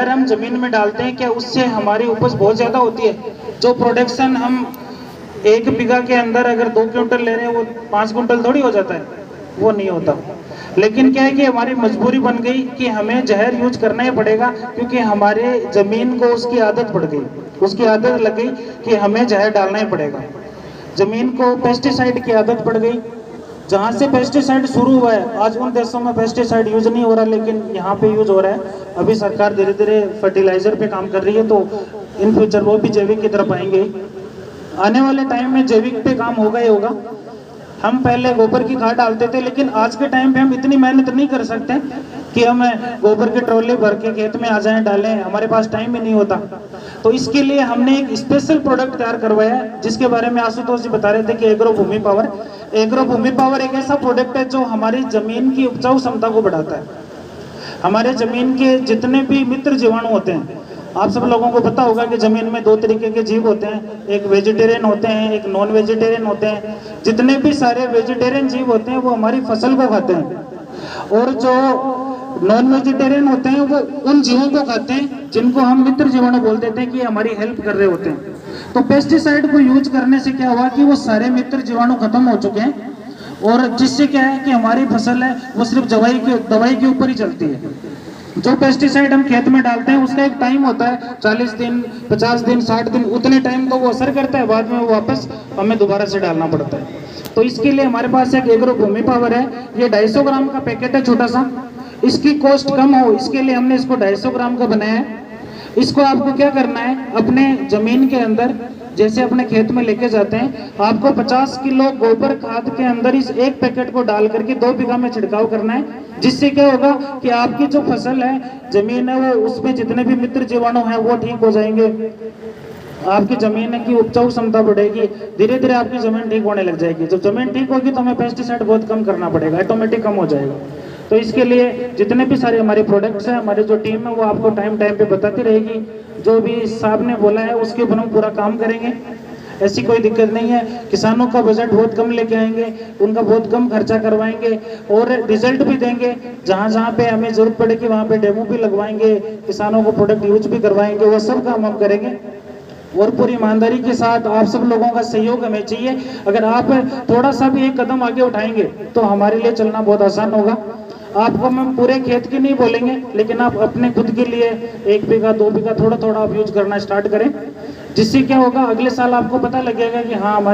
अगर हम जमीन में डालते हैं क्या उससे हमारी उपज बहुत ज्यादा होती है? जो प्रोडक्शन हम 1 बीघा के अंदर अगर 2 क्विंटल ले रहे हैं वो 5 क्विंटल थोड़ी हो जाता है, वो नहीं होता। लेकिन क्या है कि हमारी मजबूरी बन गई कि हमें जहर यूज करना ही पड़ेगा, क्योंकि हमारे जमीन को उसकी आदत पड़ गई, उसकी आदत लग गई कि हमें जहर डालना ही पड़ेगा। जमीन को पेस्टिसाइड की आदत पड़ गई। जहाँ से पेस्टिसाइड शुरू हुआ है, आज उन देशों में पेस्टिसाइड यूज नहीं हो रहा, लेकिन यहाँ पे यूज हो रहा है। अभी सरकार धीरे धीरे फर्टिलाइजर पे काम कर रही है, तो इन फ्यूचर वो भी जैविक की तरफ आएंगे। आने वाले टाइम में जैविक पे काम होगा ही होगा। हम पहले गोबर की खाद डालते थे, लेकिन आज के टाइम पे हम इतनी मेहनत नहीं कर सकते कि हम गोबर की ट्रॉली भर के खेत में आ जाएं डालें, हमारे पास टाइम ही नहीं होता। तो इसके लिए हमने एक स्पेशल प्रोडक्ट तैयार करवाया है, जिसके बारे में आशुतोष जी बता रहे थे कि एग्रो भूमि पावर। एग्रो भूमि पावर एक ऐसा प्रोडक्ट है जो हमारी जमीन की उपजाऊ क्षमता को बढ़ाता है। हमारे जमीन के जितने भी मित्र जीवाणु होते हैं, आप सब लोगों को पता होगा कि जमीन में 2 तरीके के जीव होते हैं, एक वेजिटेरियन होते हैं, एक नॉन वेजिटेरियन होते हैं। जितने भी सारे वेजिटेरियन जीव होते हैं वो हमारी फसल को खाते हैं, और जो नॉन वेजिटेरियन होते हैं वो उन जीवों को खाते हैं जिनको हम मित्र जीवाणु बोल देते हैं कि हमारी हेल्प कर रहे होते हैं। तो पेस्टिसाइड को यूज करने से क्या हुआ कि वो सारे मित्र जीवाणु खत्म हो चुके हैं, और जिससे क्या है कि हमारी फसल है वो सिर्फ दवाई के ऊपर ही चलती है। जो पेस्टिसाइड हम खेत में डालते हैं उसका एक टाइम होता है, 40 दिन, 50 दिन, 60 दिन, उतने टाइम तो वो असर करता है, बाद में वो वापस हमें दोबारा से डालना पड़ता है। तो इसके लिए हमारे पास एक एग्रो भूमि पावर है। ये 250 ग्राम का पैकेट है, छोटा सा। इसकी कॉस्ट कम हो इसके लिए हमने इसको 250 ग्राम का बनाया है। इसको आपको क्या करना है, अपने जमीन के अंदर जैसे अपने खेत में लेके जाते हैं, आपको 50 किलो गोबर खाद के अंदर इस एक पैकेट को डाल करके 2 बीघा में छिड़काव करना है। जिससे क्या होगा कि आपकी जो फसल है, जमीन है, वो उसमें जितने भी मित्र जीवाणु हैं वो ठीक हो जाएंगे। आपकी जमीन की उपजाऊ क्षमता बढ़ेगी, धीरे धीरे आपकी जमीन ठीक होने लग जाएगी। जब जमीन ठीक होगी तो हमें पेस्टिसाइड बहुत कम करना पड़ेगा, ऑटोमेटिक कम हो जाएगा। तो इसके लिए जितने भी सारे हमारे प्रोडक्ट्स हैं, हमारी जो टीम है वो आपको टाइम पे बताती रहेगी। जो भी साहब ने बोला है उसके ऊपर हम पूरा काम करेंगे, ऐसी कोई दिक्कत नहीं है। किसानों का बजट बहुत कम लेके आएंगे, उनका बहुत कम खर्चा करवाएंगे, और रिजल्ट भी देंगे। जहाँ जहाँ पे हमें जरूरत पड़ेगी वहाँ पे डेमो भी लगवाएंगे, किसानों को प्रोडक्ट यूज भी करवाएंगे, वो सब काम हम करेंगे। और पूरी ईमानदारी के साथ आप सब लोगों का सहयोग हमें चाहिए। अगर आप थोड़ा सा भी एक कदम आगे उठाएंगे तो हमारे लिए चलना बहुत आसान होगा। आपको हम पूरे खेत की नहीं बोलेंगे, लेकिन आप अपने खुद के लिए 1 बीघा 2 बीघा थोड़ा थोड़ा आप यूज करना स्टार्ट करें। जिससे क्या होगा, अगले साल आपको पता लगेगा कि हाँ हमारे